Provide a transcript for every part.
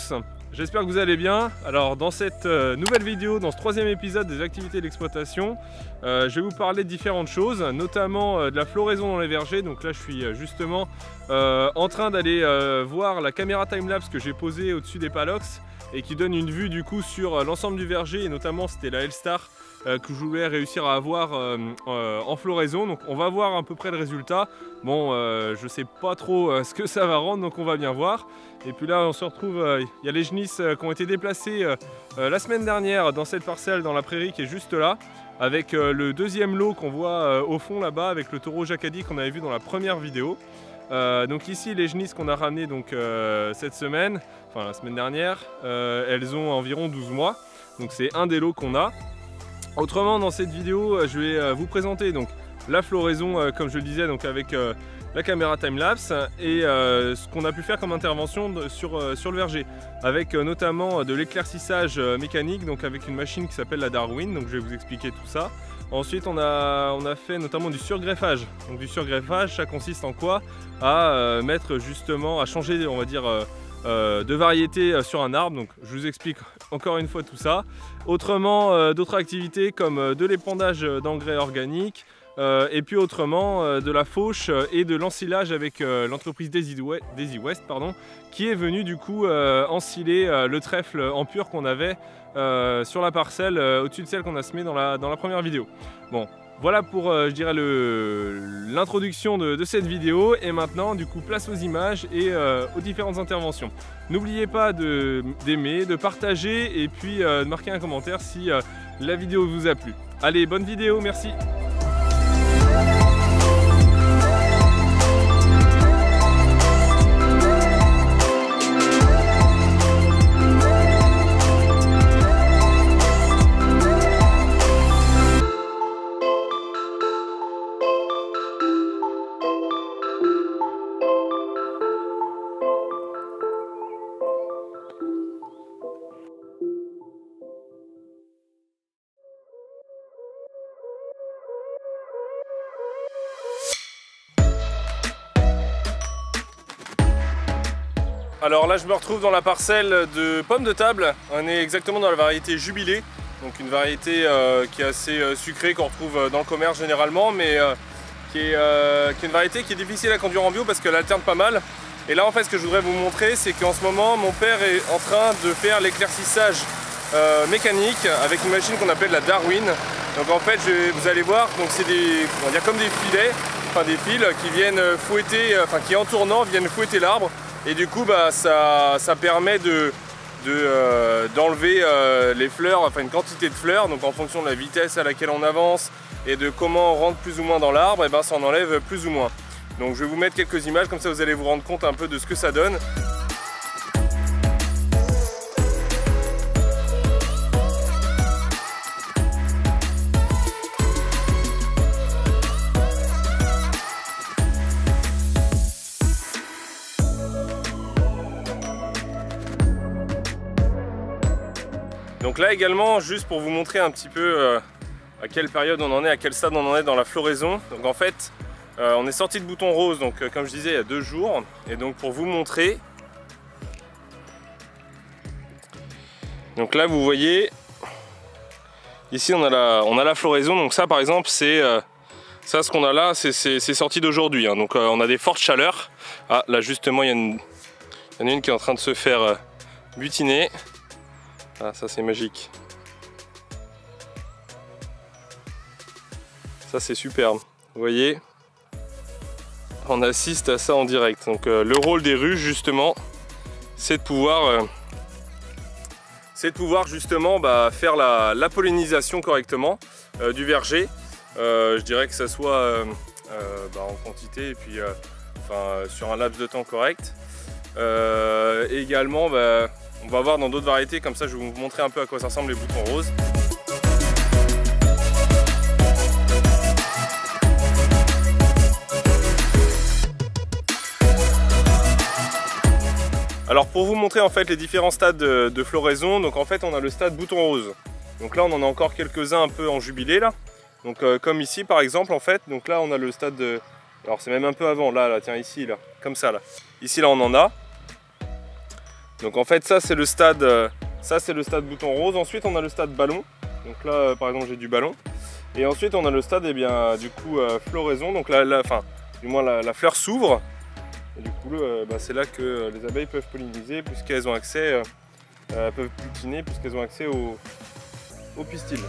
tous, j'espère que vous allez bien. Alors dans cette nouvelle vidéo, dans ce troisième épisode des activités d'exploitation, je vais vous parler de différentes choses, notamment de la floraison dans les vergers. Donc là je suis justement en train d'aller voir la caméra timelapse que j'ai posée au-dessus des paddocks et qui donne une vue du coup sur l'ensemble du verger, et notamment c'était la L-Star que je voulais réussir à avoir en floraison. Donc on va voir à peu près le résultat. Bon, je sais pas trop ce que ça va rendre, donc on va bien voir. Et puis là on se retrouve, il y a les genisses qui ont été déplacées la semaine dernière dans cette parcelle dans la prairie qui est juste là, avec le deuxième lot qu'on voit au fond là-bas, avec le taureau jacadi qu'on avait vu dans la première vidéo. Donc ici les genisses qu'on a ramenées donc, cette semaine, enfin la semaine dernière, elles ont environ 12 mois. Donc c'est un des lots qu'on a. Autrement, dans cette vidéo, je vais vous présenter donc la floraison, comme je le disais, donc avec la caméra timelapse, et ce qu'on a pu faire comme intervention sur le verger, avec notamment de l'éclaircissage mécanique, donc avec une machine qui s'appelle la Darwin. Donc je vais vous expliquer tout ça. Ensuite, on a fait notamment du surgreffage. Donc du surgreffage, ça consiste en quoi? À mettre justement, à changer, on va dire, de variété sur un arbre. Donc je vous explique encore une fois tout ça. Autrement, d'autres activités comme de l'épandage d'engrais organiques, et puis autrement de la fauche et de l'ensilage avec l'entreprise Daisy West, pardon, qui est venue du coup ensiler le trèfle en pur qu'on avait sur la parcelle au-dessus de celle qu'on a semée dans la première vidéo. Bon, voilà pour je dirais l'introduction de cette vidéo, et maintenant du coup place aux images et aux différentes interventions. N'oubliez pas d'aimer, de partager, et puis de marquer un commentaire si la vidéo vous a plu. Allez, bonne vidéo, merci. Alors là je me retrouve dans la parcelle de pommes de table. On est exactement dans la variété Jubilé, donc une variété qui est assez sucrée, qu'on retrouve dans le commerce généralement, mais qui est une variété qui est difficile à conduire en bio parce qu'elle alterne pas mal. Et là en fait ce que je voudrais vous montrer, c'est qu'en ce moment mon père est en train de faire l'éclaircissage mécanique avec une machine qu'on appelle la Darwin. Donc en fait vous allez voir, donc c'est il y a comme des filets, enfin des fils qui viennent fouetter, enfin qui en tournant viennent fouetter l'arbre. Et du coup bah, ça permet d'enlever les fleurs, enfin une quantité de fleurs. Donc en fonction de la vitesse à laquelle on avance et de comment on rentre plus ou moins dans l'arbre, et ben ça en enlève plus ou moins. Donc je vais vous mettre quelques images, comme ça vous allez vous rendre compte un peu de ce que ça donne. Donc là également, juste pour vous montrer un petit peu à quelle période on en est, à quel stade on en est dans la floraison. Donc en fait, on est sorti de bouton rose, donc comme je disais, il y a 2 jours. Et donc pour vous montrer, donc là vous voyez, ici on a la floraison. Donc ça par exemple, c'est ça, ce qu'on a là, c'est sorti d'aujourd'hui, hein. Donc on a des fortes chaleurs. Ah là justement, il y en a une qui est en train de se faire butiner. Ah, ça c'est magique. Ça c'est superbe. Vous voyez, on assiste à ça en direct. Donc le rôle des ruches justement, c'est de pouvoir justement faire la pollinisation correctement du verger. Je dirais que ça soit en quantité et puis sur un laps de temps correct. Également, on va voir dans d'autres variétés, comme ça je vais vous montrer un peu à quoi ça ressemble les boutons roses. Alors pour vous montrer en fait les différents stades de floraison, donc en fait on a le stade bouton rose. Donc là on en a encore quelques-uns un peu en jubilé là. Donc comme ici par exemple en fait, donc là on a le stade de... Alors c'est même un peu avant, là tiens ici là, comme ça là. Ici là on en a. Donc en fait ça c'est le stade bouton rose. Ensuite on a le stade ballon. Donc là par exemple j'ai du ballon. Et ensuite on a le stade du coup floraison. Donc là, du moins la fleur s'ouvre. Et du coup c'est là que les abeilles peuvent polliniser puisqu'elles ont accès, peuvent butiner puisqu'elles ont accès au pistil.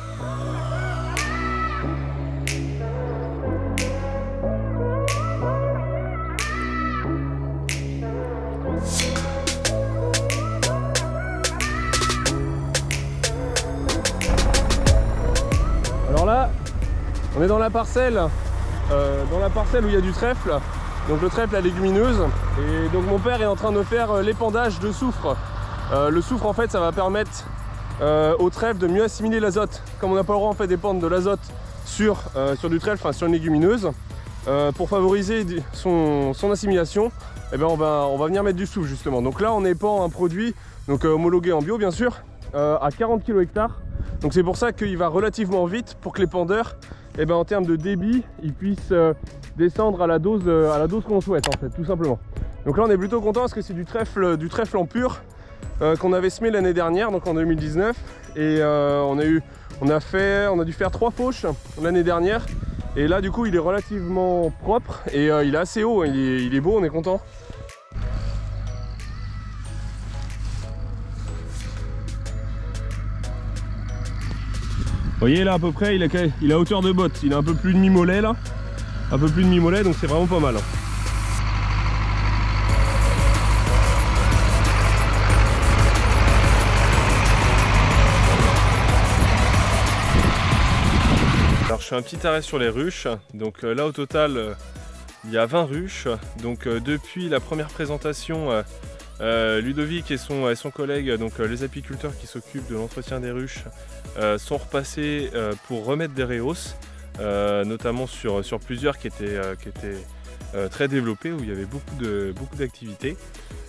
Alors là, on est dans la parcelle où il y a du trèfle, donc le trèfle, la légumineuse, et donc mon père est en train de faire l'épandage de soufre. Le soufre en fait ça va permettre au trèfle de mieux assimiler l'azote. Comme on n'a pas le droit en fait d'épandre de l'azote sur du trèfle, enfin sur une légumineuse, pour favoriser son assimilation, eh bien on va venir mettre du soufre justement. Donc là on épand un produit donc homologué en bio bien sûr, à 40 kg hectare. Donc c'est pour ça qu'il va relativement vite pour que l'épandeur, eh ben, en termes de débit, il puisse descendre à la dose qu'on souhaite en fait, tout simplement. Donc là on est plutôt content parce que c'est du trèfle en pur qu'on avait semé l'année dernière, donc en 2019. Et on a dû faire 3 fauches l'année dernière. Et là du coup il est relativement propre et il est assez haut, il est beau, on est content. Vous voyez là à peu près, il a hauteur de botte, il a un peu plus de mi-mollet là, un peu plus de mi-mollet, donc c'est vraiment pas mal. Alors je fais un petit arrêt sur les ruches, donc là au total il y a 20 ruches, donc depuis la première présentation Ludovic et son collègue, donc les apiculteurs qui s'occupent de l'entretien des ruches, sont repassés pour remettre des rhéos, notamment sur plusieurs qui étaient très développés, où il y avait beaucoup d'activités.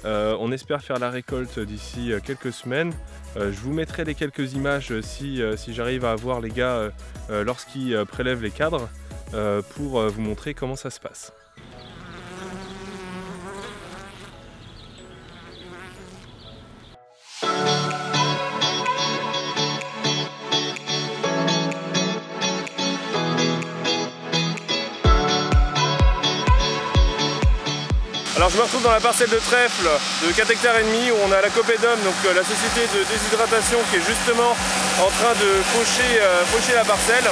On espère faire la récolte d'ici quelques semaines. Je vous mettrai les quelques images si j'arrive à voir les gars lorsqu'ils prélèvent les cadres, pour vous montrer comment ça se passe. Alors je me retrouve dans la parcelle de trèfle de 4,5 hectares où on a la Copédum, donc la société de déshydratation qui est justement en train de faucher la parcelle.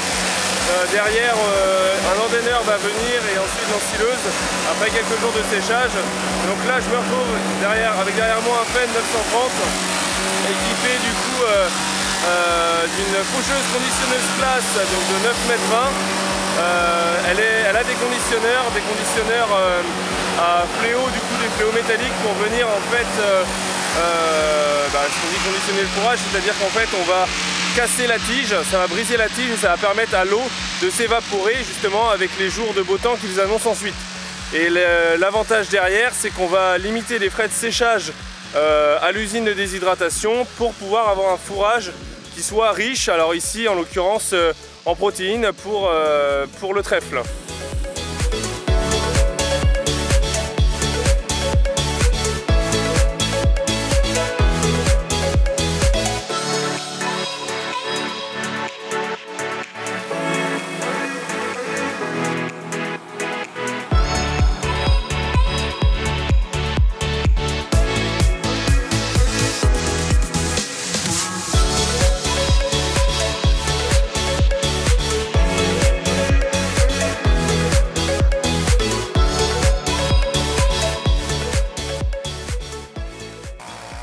Derrière un endaineur va venir et ensuite l'ensileuse après quelques jours de séchage. Donc là je me retrouve avec derrière moi un Fenn 930 équipé du coup d'une faucheuse conditionneuse place donc de 9,20 m. Elle a des conditionneurs à fléau, du coup des fléaux métalliques pour venir en fait ce qu'on dit conditionner le fourrage, c'est-à-dire qu'en fait on va casser la tige, ça va briser la tige et ça va permettre à l'eau de s'évaporer justement avec les jours de beau temps qu'ils annoncent ensuite. Et l'avantage derrière, c'est qu'on va limiter les frais de séchage à l'usine de déshydratation pour pouvoir avoir un fourrage qui soit riche, alors ici en l'occurrence en protéines pour le trèfle.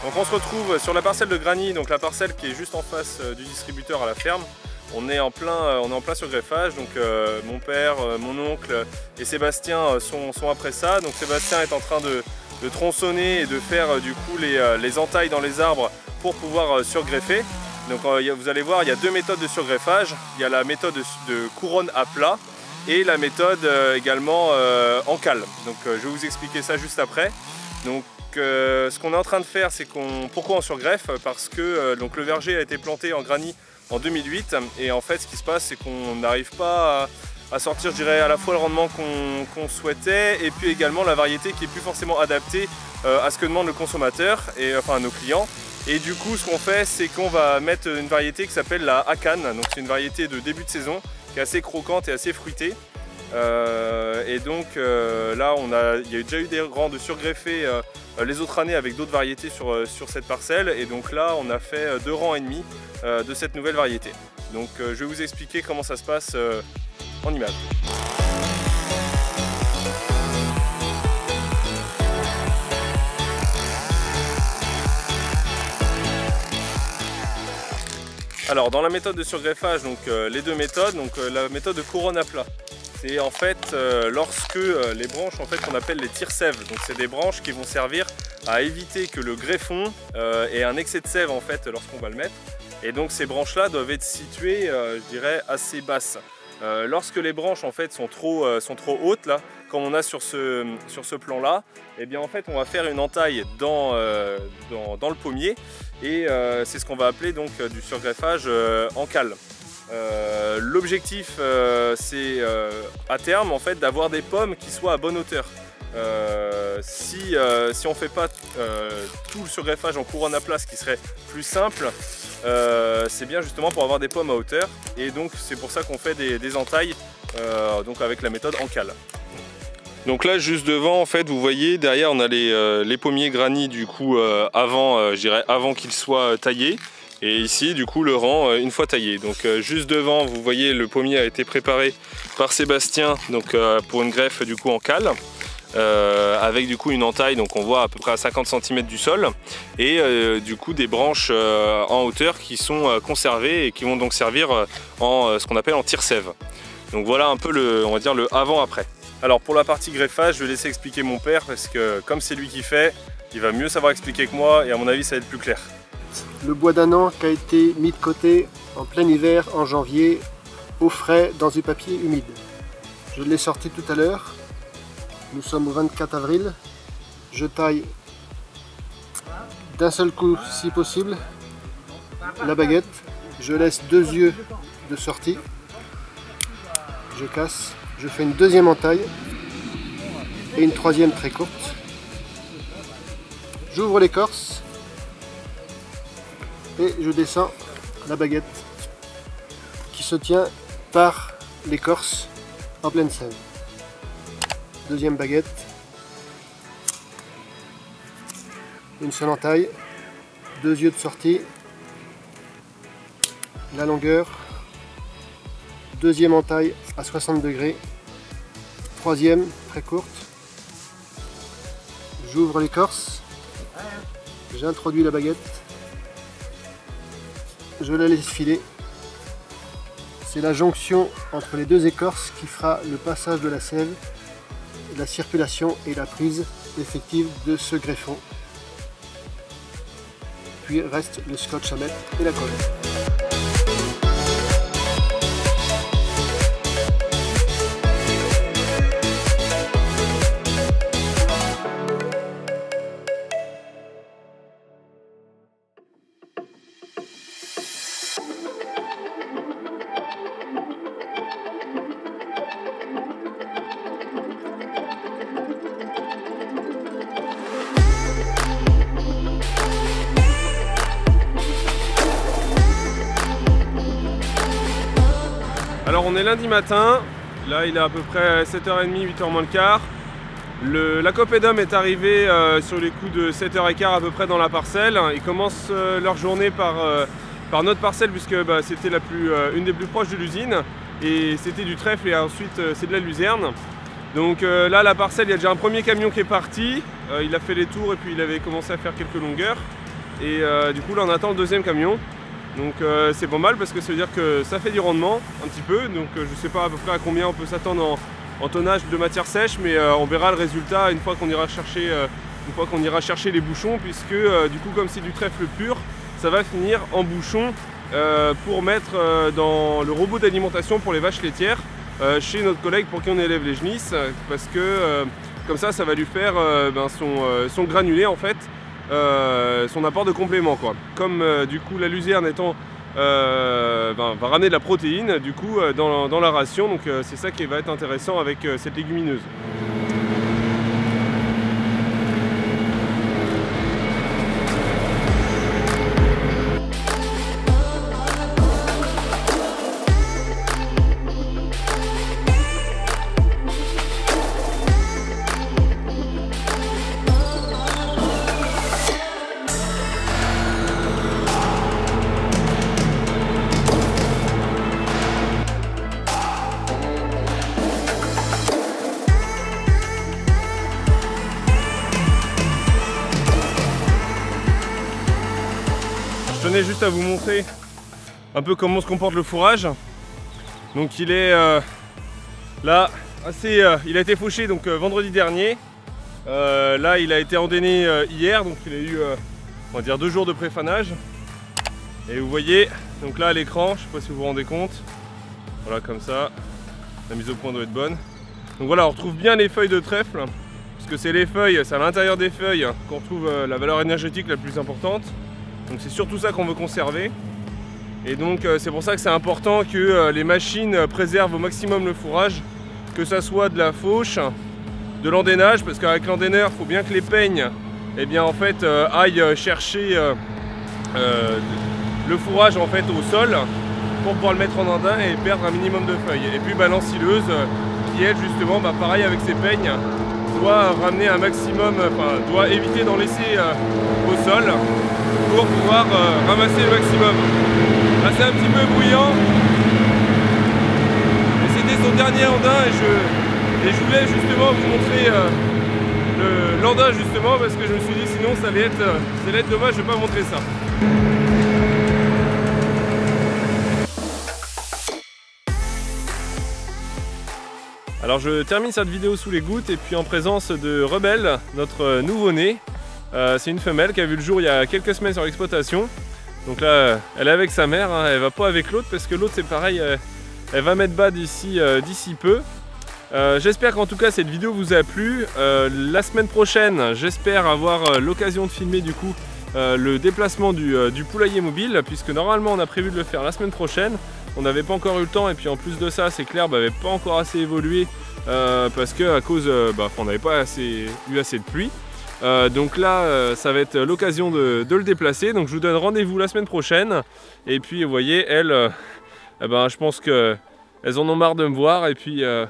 Donc on se retrouve sur la parcelle de Grani, donc la parcelle qui est juste en face du distributeur à la ferme. On est en plein surgreffage, donc mon père, mon oncle et Sébastien sont après ça. Donc Sébastien est en train de tronçonner et de faire du coup les entailles dans les arbres pour pouvoir surgreffer. Donc vous allez voir, il y a deux méthodes de surgreffage. Il y a la méthode de couronne à plat et la méthode également en cale. Donc je vais vous expliquer ça juste après. Donc ce qu'on est en train de faire, c'est pourquoi on surgreffe? Parce que donc le verger a été planté en Grani en 2008 et en fait ce qui se passe c'est qu'on n'arrive pas à sortir, je dirais, à la fois le rendement qu'on souhaitait et puis également la variété qui est plus forcément adaptée à ce que demande le consommateur et enfin à nos clients. Et du coup, ce qu'on fait, c'est qu'on va mettre une variété qui s'appelle la Akan. Donc c'est une variété de début de saison qui est assez croquante et assez fruitée. Et donc là, il y a déjà eu des rangs de surgreffés les autres années avec d'autres variétés sur cette parcelle. Et donc là, on a fait 2 rangs et demi de cette nouvelle variété. Donc je vais vous expliquer comment ça se passe en images. Alors dans la méthode de surgreffage, donc les 2 méthodes, donc la méthode de couronne à plat, c'est en fait lorsque les branches en fait qu'on appelle les tire-sève, donc c'est des branches qui vont servir à éviter que le greffon ait un excès de sève en fait lorsqu'on va le mettre, et donc ces branches là doivent être situées je dirais assez basses. Lorsque les branches en fait sont trop hautes là, comme on a sur ce plan là, et bien en fait on va faire une entaille dans le pommier et c'est ce qu'on va appeler donc du surgreffage en cale. L'objectif c'est à terme en fait d'avoir des pommes qui soient à bonne hauteur. Si on ne fait pas tout le surgreffage en couronne à plat, ce qui serait plus simple, c'est bien justement pour avoir des pommes à hauteur, et donc c'est pour ça qu'on fait des entailles donc avec la méthode en cale. Donc là juste devant en fait vous voyez derrière on a les pommiers granits du coup avant je dirais avant qu'ils soient taillés, et ici du coup le rang une fois taillé. Donc juste devant vous voyez le pommier a été préparé par Sébastien donc pour une greffe du coup en cale. Avec du coup une entaille, donc on voit à peu près à 50 cm du sol, et du coup des branches en hauteur qui sont conservées et qui vont donc servir en ce qu'on appelle en tire-sève. Donc voilà un peu on va dire le avant-après. Alors pour la partie greffage, je vais laisser expliquer mon père parce que comme c'est lui qui fait, il va mieux savoir expliquer que moi, et à mon avis ça va être plus clair. Le bois d'un an qui a été mis de côté en plein hiver en janvier au frais dans du papier humide. Je l'ai sorti tout à l'heure. Nous sommes au 24 avril, je taille d'un seul coup si possible la baguette, je laisse 2 yeux de sortie, je casse, je fais une deuxième entaille et une troisième très courte, j'ouvre l'écorce et je descends la baguette qui se tient par l'écorce en pleine sève. Deuxième baguette, une seule entaille, 2 yeux de sortie, la longueur, deuxième entaille à 60 degrés, troisième très courte, j'ouvre l'écorce, j'introduis la baguette, je la laisse filer. C'est la jonction entre les 2 écorces qui fera le passage de la sève, la circulation et la prise effective de ce greffon. Puis reste le scotch à mettre et la colle. Alors on est lundi matin, là il est à peu près 7h30, 8h moins le quart. La Copédum est arrivée sur les coups de 7h15 à peu près dans la parcelle. Ils commencent leur journée par notre parcelle puisque c'était une des plus proches de l'usine, et c'était du trèfle et ensuite c'est de la luzerne. Donc là la parcelle, il y a déjà un premier camion qui est parti, il a fait les tours et puis il avait commencé à faire quelques longueurs, et du coup là on attend le deuxième camion. Donc c'est pas mal parce que ça veut dire que ça fait du rendement un petit peu. Donc je sais pas à peu près à combien on peut s'attendre en tonnage de matière sèche, mais on verra le résultat une fois qu'on ira chercher les bouchons, puisque du coup comme c'est du trèfle pur, ça va finir en bouchon pour mettre dans le robot d'alimentation pour les vaches laitières chez notre collègue pour qui on élève les genisses, parce que comme ça va lui faire son granulé en fait. Son apport de complément quoi. Comme du coup la luzerne étant va ramener de la protéine du coup dans la ration, donc c'est ça qui va être intéressant avec cette légumineuse. Je tenais juste à vous montrer un peu comment se comporte le fourrage. Donc il est là assez, il a été fauché donc vendredi dernier. Là il a été endainé hier, donc il a eu on va dire 2 jours de préfanage. Et vous voyez, donc là à l'écran, je sais pas si vous vous rendez compte, voilà comme ça, la mise au point doit être bonne. Donc voilà, on retrouve bien les feuilles de trèfle, parce que c'est les feuilles, c'est à l'intérieur des feuilles qu'on retrouve la valeur énergétique la plus importante. Donc c'est surtout ça qu'on veut conserver. Et donc c'est pour ça que c'est important que les machines préservent au maximum le fourrage, que ça soit de la fauche, de l'endainage, parce qu'avec l'endaineur, il faut bien que les peignes eh bien, en fait, aillent chercher le fourrage en fait, au sol pour pouvoir le mettre en andain et perdre un minimum de feuilles. Et puis l'ensileuse qui elle justement, pareil avec ses peignes, doit ramener un maximum, doit éviter d'en laisser au sol pour pouvoir ramasser le maximum. Là c'est un petit peu bruyant, mais c'était son dernier andin et je voulais justement vous montrer l'andin justement parce que je me suis dit sinon ça allait être dommage de ne pas montrer ça. Alors je termine cette vidéo sous les gouttes et puis en présence de Rebelle, notre nouveau-né. C'est une femelle qui a vu le jour il y a quelques semaines sur l'exploitation. Donc là, elle est avec sa mère, hein, elle va pas avec l'autre parce que l'autre c'est pareil, elle va mettre bas d'ici peu. J'espère qu'en tout cas cette vidéo vous a plu. La semaine prochaine, j'espère avoir l'occasion de filmer du coup le déplacement du poulailler mobile, puisque normalement on a prévu de le faire la semaine prochaine. On n'avait pas encore eu le temps et puis en plus de ça, c'est que l'herbe n'avait pas encore assez évolué parce que à cause, on n'avait pas eu assez de pluie. Donc là, ça va être l'occasion de le déplacer. Donc je vous donne rendez-vous la semaine prochaine. Et puis vous voyez, elles, je pense qu'elles en ont marre de me voir. Et puis je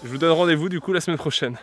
vous donne rendez-vous du coup la semaine prochaine.